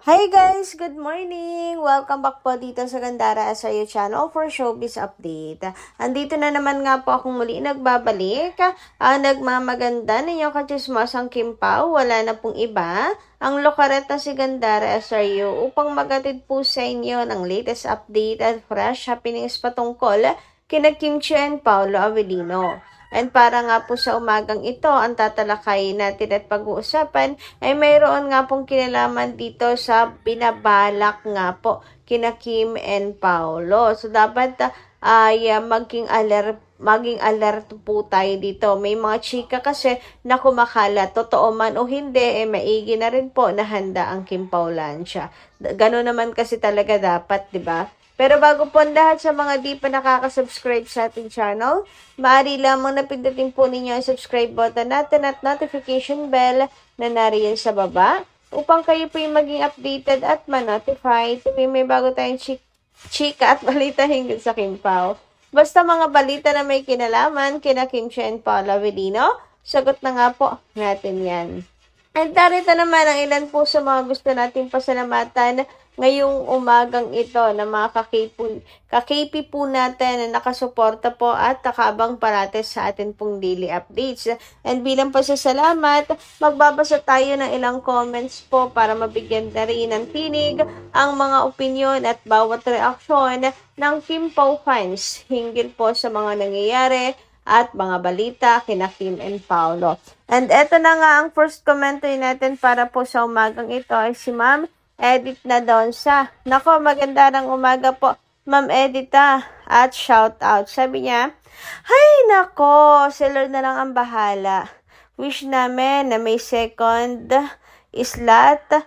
Hi guys! Good morning! Welcome back po dito sa Gandara SRU channel for Showbiz Update. Andito na naman nga po akong muli nagbabalik. Ang nagmamaganda ninyong kachismosang Kim Pao, wala na pong iba. Ang lokaret na si Gandara SRU upang magatid po sa inyo ng latest update at fresh happenings patungkol kina Kim Chiu and Paolo Avellino. And para nga po sa umagang ito, ang tatalakayin natin at pag-uusapan ay mayroon nga pong kinalaman dito sa binabalak nga po kina Kim and Paolo. So dapat ay maging alert po tayo dito. May mga chika kasi na kumakalat, totoo man o hindi, maigi na rin po na handa ang Kim Paulansya. Gano'n naman kasi talaga dapat, di ba? Pero bago po ang lahat sa mga di pa nakaka-subscribe sa ating channel, maaari lamang na pindutin po ninyo ang subscribe button natin at notification bell na nariyan sa baba upang kayo po yung maging updated at ma-notify tuwing may bago tayong chika at balita hinggil sa Kim Pao. Basta mga balita na may kinalaman kina Kim Chiu and Paolo Avellino, sagot na nga po natin yan. At narito naman ang ilan po sa mga gusto nating pasalamatan ngayong umagang ito na mga kakipi po natin na nakasuporta po at nakabang parate sa atin pong daily updates. And bilang pasasalamat, magbabasa tayo ng ilang comments po para mabigyan na rin ng tinig ang mga opinyon at bawat reaksyon ng Kim Pao fans hinggil po sa mga nangyayari at mga balita kina Kim and Paolo. And eto na nga ang first commentary natin para po sa umagang ito ay si Ma'am Edith Nadonsa. Nako, maganda ng umaga po, Ma'am Edita, at shout out. Sabi niya, "Hay nako, si Lord na lang ang bahala. Wish namin na may second slot.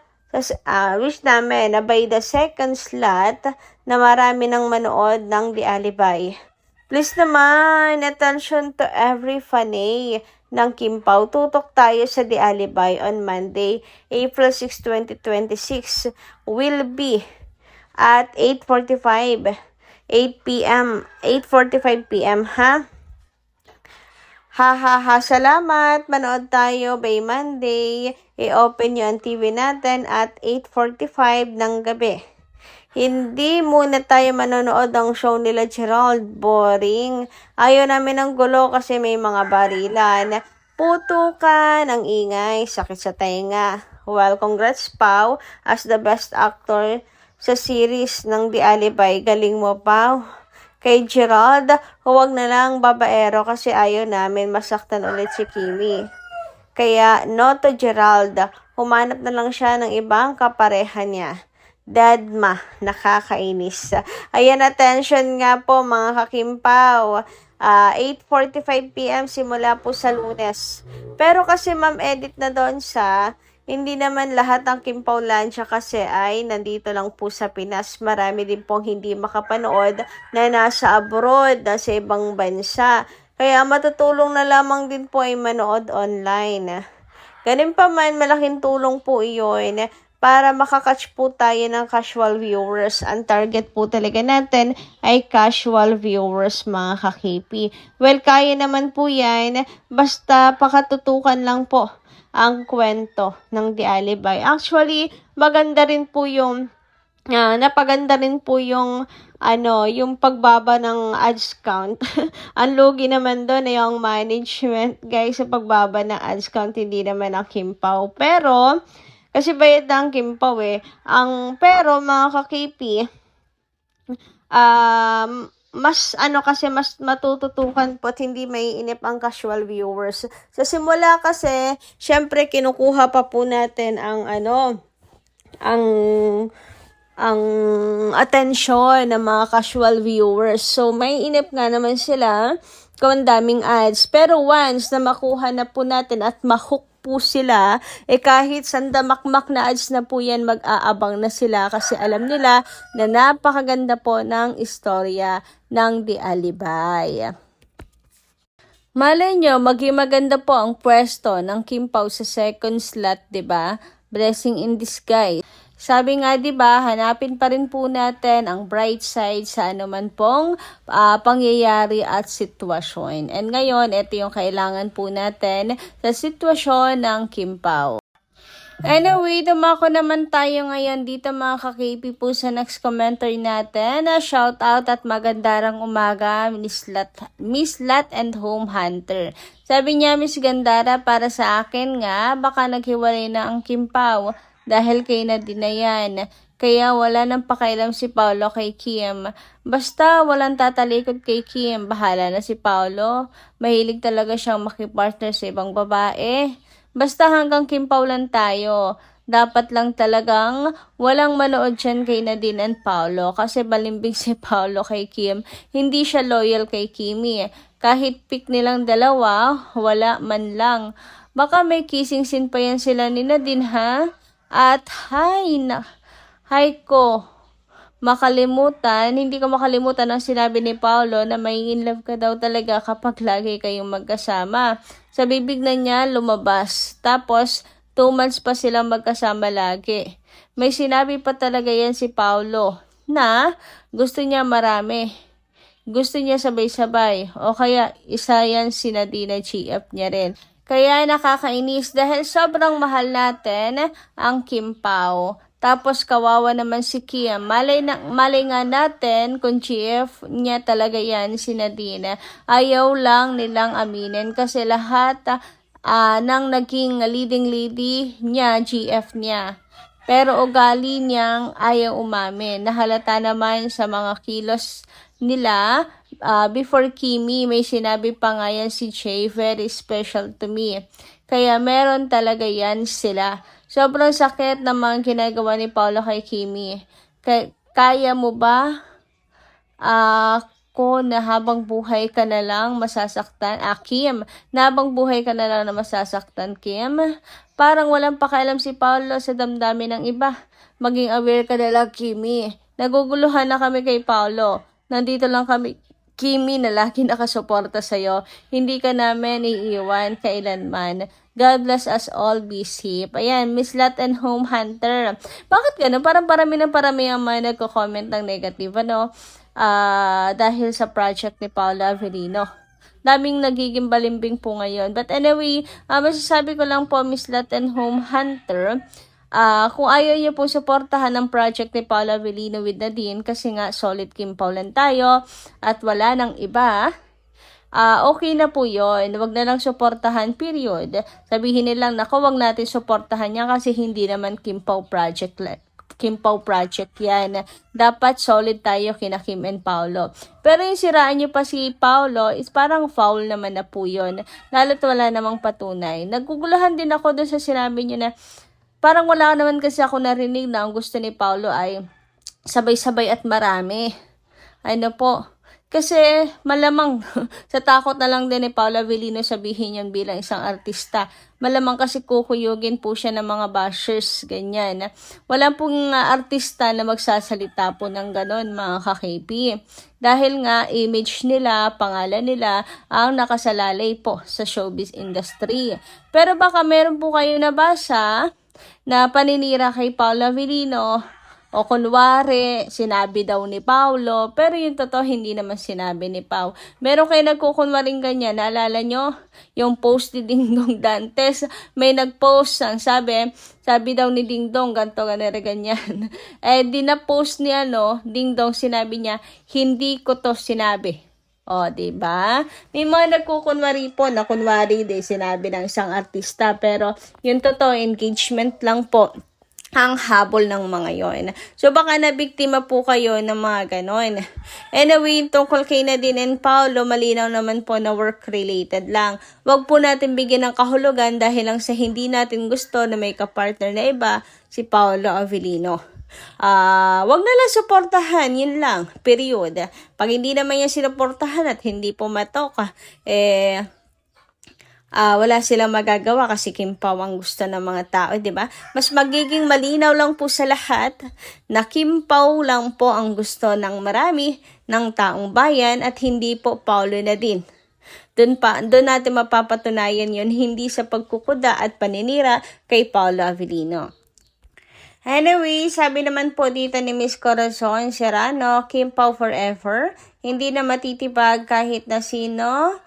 Wish namin na by the second slot na marami nang manood ng The Alibay. Please naman, attention to every fanay ng Kim Pao. Tutok tayo sa The Alibay on Monday, April 6, 2026. Will be at 8:45 p.m. ha? Ha. Salamat. Manood tayo by Monday. I-open nyo ang TV natin at 8:45 ng gabi. Hindi muna tayo manonood ng show nila Gerald. Boring. Ayaw namin ng gulo kasi may mga barilan. Putukan, ang ingay, sakit sa tenga. Well, congrats Pao as the best actor sa series ng The Alibay. Galing mo, Pao. Kay Gerald, huwag na lang babaero kasi ayaw namin masaktan ulit si Kimi. Kaya, no to Gerald. Humanap na lang siya ng ibang kapareha niya. Dadma, nakakainis. Ayan, attention nga po mga kakimpaw. 8:45 p.m. simula po sa Lunes. Pero kasi Ma'am Edith na doon hindi naman lahat ng Kim Paulansya kasi ay nandito lang po sa Pinas. Marami din pong hindi makapanood na nasa abroad, nasa ibang bansa. Kaya matutulong na lamang din po ay manood online. Ganun pa man, malaking tulong po iyon para makakatch po tayo ng casual viewers. Ang target po talaga natin ay casual viewers, mga kakipi. Well, kaya naman po yan, basta pakatutukan lang po ang kwento ng The Alibay. Actually, maganda rin po yung napaganda rin po yung yung pagbaba ng ads count. Ang lugi naman doon ay yung management, guys, sa pagbaba ng ads count, hindi naman ang Kim Pao. Pero kasi bayad na ang Kim Pao pero mga kakipi, mas matututukan po at hindi may inip ang casual viewers. Sa simula kasi, syempre kinukuha pa po natin ang atensyon ng mga casual viewers. So, may inip nga naman sila kung daming ads. Pero once na makuha na po natin at mahook po sila, kahit sandamakmak na ads na po yan, mag-aabang na sila kasi alam nila na napakaganda po ng istorya ng The Alibay. Malay nyo, maging maganda po ang pwesto ng Kim Pao sa second slot, 'di ba? Blessing in disguise. Sabi nga 'di ba, hanapin pa rin po natin ang bright side sa anuman pong pangyayari at sitwasyon. And ngayon, ito yung kailangan po natin sa sitwasyon ng Kim Pao. Anyway, dumako naman tayo ngayon dito mga ka-KP po sa next commenter natin. Shout out at magandarang umaga, Miss Lat and Home Hunter. Sabi niya, Miss Gandara, para sa akin nga, baka naghiwalay na ang Kim Pao dahil kay Nadine na yan. Kaya wala nang pakailam si Paolo kay Kim. Basta walang tatalikod kay Kim, bahala na si Paolo. Mahilig talaga siyang makipartner sa ibang babae. Basta hanggang Kim Pao lang tayo. Dapat lang talagang walang manood dyan kay Nadine and Paolo kasi balimbing si Paolo kay Kim. Hindi siya loyal kay Kimi. Kahit pick nilang dalawa, wala man lang. Baka may kissing scene pa yan sila ni Nadine, ha? At hi ko. Hindi ko makalimutan ang sinabi ni Paolo na may in love ka daw talaga kapag lagi kayong magkasama. Sa bibig na niya lumabas. Tapos, 2 months pa silang magkasama lagi. May sinabi pa talaga yan si Paolo na gusto niya marami. Gusto niya sabay-sabay. O kaya isa yan si Nadine GF niya rin. Kaya nakakainis dahil sobrang mahal natin ang Kim Pao. Tapos kawawa naman si Kim. Malay nga natin kung GF niya talaga yan si Nadine. Ayaw lang nilang aminin kasi lahat nang naging leading lady niya, GF niya. Pero ugali niyang ayaw umamin. Nahalata naman sa mga kilos nila. Before Kimi, may sinabi pa nga yan si Jay, very special to me. Kaya meron talaga yan sila. Sobrang sakit naman ginagawa ni Paolo kay Kimi. Kaya mo ba na habang buhay ka na lang masasaktan? Kim, na habang buhay ka na lang na masasaktan, Kim? Parang walang pakialam si Paolo sa damdamin ng iba. Maging aware ka na lang, Kimi. Naguguluhan na kami kay Paolo. Nandito lang kami, Kimi, na lagi nakasuporta sa'yo. Hindi ka namin iiwan kailanman. God bless us all, be safe. Ayan, Miss Lat and Home Hunter. Bakit gano'n? Parang parami ang mga nagko-comment ng negative, ano? Dahil sa project ni Paolo Avellino. Daming nagiging balimbing po ngayon. But anyway, masasabi ko lang po, Miss Lat and Home Hunter, kung ayaw niyo po suportahan ng project ni Paolo Avellino with Nadine kasi nga solid Kim Pao lang tayo at wala nang iba, okay na po yun. Wag na lang suportahan, period. Sabihin nilang, nako, wag natin suportahan yan kasi hindi naman Kim Pao project yan. Dapat solid tayo kina Kim and Paolo. Pero yung siraan nyo pa si Paolo is parang foul naman na po yun. Lalo't wala namang patunay. Naguguluhan din ako dun sa sinabi nyo na parang wala naman kasi ako narinig na ang gusto ni Paolo ay sabay-sabay at marami. Ano po? Kasi malamang sa takot na lang din ni Paolo Avellino sabihin yun bilang isang artista. Malamang kasi kukuyugin po siya ng mga bashers, ganyan. Wala pong artista na magsasalita po ng ganon, mga ka-KP. Dahil nga image nila, pangalan nila ang nakasalalay po sa showbiz industry. Pero baka meron po kayo nabasa na paninira kay Paolo Avellino o kunwari sinabi daw ni Paolo, pero yung totoo hindi naman sinabi ni Pao. Meron kayo nagkukunwaring ganyan, naalala nyo? Yung post ni Dingdong Dantes, may nagpost ang sabi daw ni Dingdong ganto ganyan. Di na post ni Dingdong, sinabi niya, hindi ko to sinabi. O, diba? May mga nagkukunwari po na kunwari sinabi ng isang artista, pero yung totoo, engagement lang po ang habol ng mga yon. So, baka nabiktima po kayo ng mga ganon. Anyway, tungkol kay Nadine and Paolo, malinaw naman po na work-related lang. Wag po natin bigyan ng kahulugan dahil lang sa hindi natin gusto na may kapartner na iba, si Paolo Avellino. Wag na lang suportahan, yun lang, period. Pag hindi naman yan sinuportahan at hindi pumatok, wala silang magagawa kasi Kim Pao ang gusto ng mga tao, di ba? Mas magiging malinaw lang po sa lahat na Kim Pao lang po ang gusto ng marami ng taong bayan at hindi po Paolo Nadine. Doon natin mapapatunayan yun, hindi sa pagkukuda at paninira kay Paolo Avellino. Anyway, sabi naman po dito ni Miss Corazon Serrano, Kim Pao forever, hindi na matitibag kahit na sino,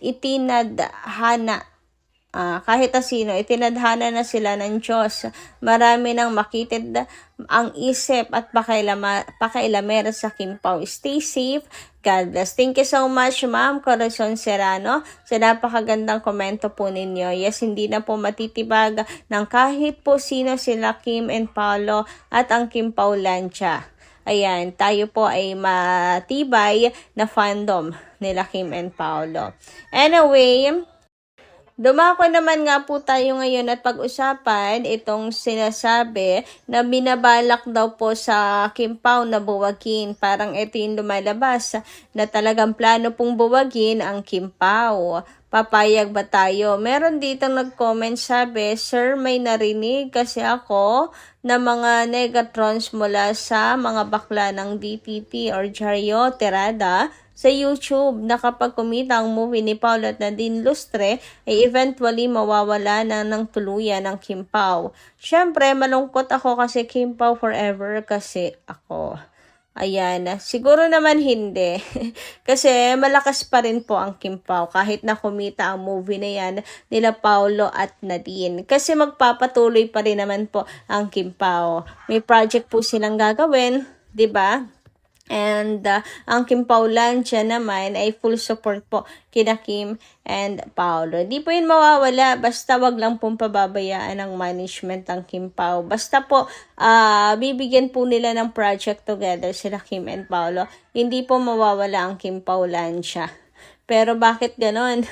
itinadhana kahit sino, itinadhana na sila ng Diyos. Marami nang makitid ang isip at pakailamera sa Kim Pao. Stay safe. God bless. Thank you so much, Ma'am Corazon Serrano, sa napakagandang komento po ninyo. Yes, hindi na po matitibag ng kahit po sino sila Kim and Paolo at ang Kim Pao Lancha. Ayan, tayo po ay matibay na fandom nila Kim and Paolo. Anyway, dumako naman nga po tayo ngayon at pag-usapan itong sinasabi na binabalak daw po sa Kim Pao na buwagin. Parang ito yung lumalabas na talagang plano pong buwagin ang Kim Pao. Papayag ba tayo? Meron dito nag-comment, sabi, Sir, may narinig kasi ako na mga negatrons mula sa mga bakla ng DTT or Jaryo Terada sa YouTube na kapag kumita ang movie ni Paolo at Nadine Lustre ay eventually mawawala na ng tuluyan ng Kim Pao. Syempre, malungkot ako kasi Kim Pao forever kasi ako. Ayan, siguro naman hindi. Kasi malakas pa rin po ang Kim Pao kahit na kumita ang movie na yan nila Paolo at Nadine. Kasi magpapatuloy pa rin naman po ang Kim Pao. May project po silang gagawin, 'di ba? And ang Kim Pao Lancha naman ay full support po kina Kim and Paolo. Di po yun mawawala, basta wag lang pong pababayaan ng management ng Kim Pao. Basta po bibigyan po nila ng project together sila Kim and Paolo. Hindi po mawawala ang Kim Pao Lancha. Pero bakit ganon?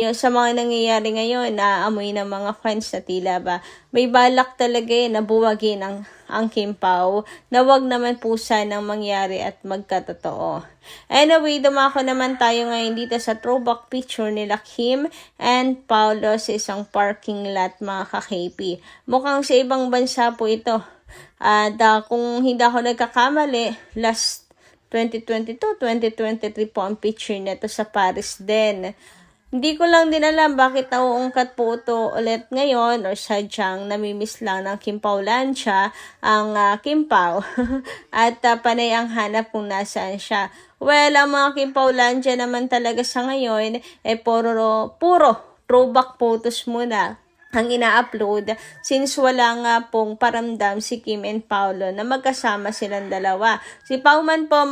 Yung sa mga nangyayari ngayon, naamoy ng mga fans na tila ba may balak talaga na buwagin ang Kim Pao na wag naman po sanang mangyari at magkatotoo. Anyway, dumako naman tayo ngayon dito sa throwback picture nila Kim and Paolo sa isang parking lot, mga ka-KP. Mukhang sa ibang bansa po ito. Kung hindi ako nagkakamali, last 2022-2023 po ang picture nito sa Paris din. Hindi ko lang din alam bakit nauungkat po ito ulit ngayon or sadyang namimiss lang ng Kim Pao Lancha ang Kim Pao at panay ang hanap kung nasaan siya. Well, ang mga Kim Pao Lancha naman talaga sa ngayon puro throwback photos muna ang ina-upload since wala nga pong paramdam si Kim and Paolo na magkasama silang dalawa. Si Pao man po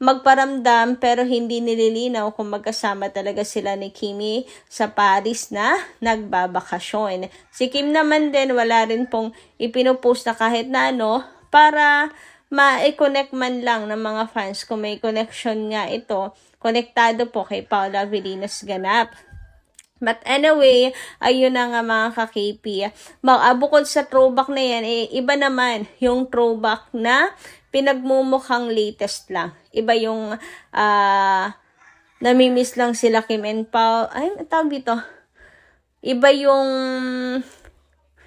magparamdam pero hindi nililinaw kung magkasama talaga sila ni Kimi sa Paris na nagbabakasyon. Si Kim naman din wala rin pong ipinupost na kahit na para ma-connect man lang ng mga fans kung may connection nga ito. Konektado po kay Paolo Avelinos ganap. But anyway, ayun na nga mga ka-KP. Bukod sa throwback na yan, iba naman yung throwback na pinagmumukhang latest lang. Iba yung namimiss lang sila Kim and Pao. Ay, tawag dito. Iba yung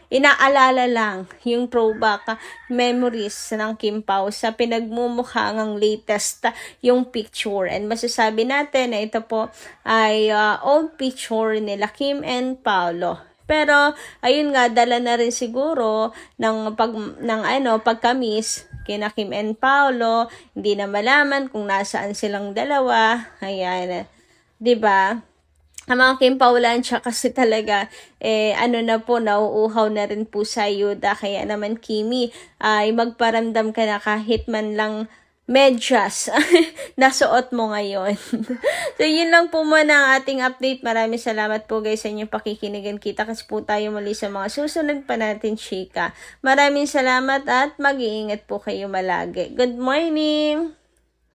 inaalala lang yung throwback memories ng Kim Pao sa pinagmumukha ng latest yung picture. And masasabi natin na ito po ay old picture nila Kim and Paolo. Pero ayun nga, dala na rin siguro ng pagkamis kina Kim and Paolo. Hindi na malaman kung nasaan silang dalawa. Ayan, 'di ba? Ang mga Kim Pao Lancha kasi talaga, na po, nauuhaw na rin po sa ayuda. Kaya naman, Kimi, ay magparamdam ka na kahit man lang medyas nasuot mo ngayon. So, yun lang po muna ang ating update. Maraming salamat po guys sa inyong pakikinigan. Kita-kits po tayo muli sa mga susunod pa natin, chika. Maraming salamat at mag-iingat po kayo malagi. Good morning!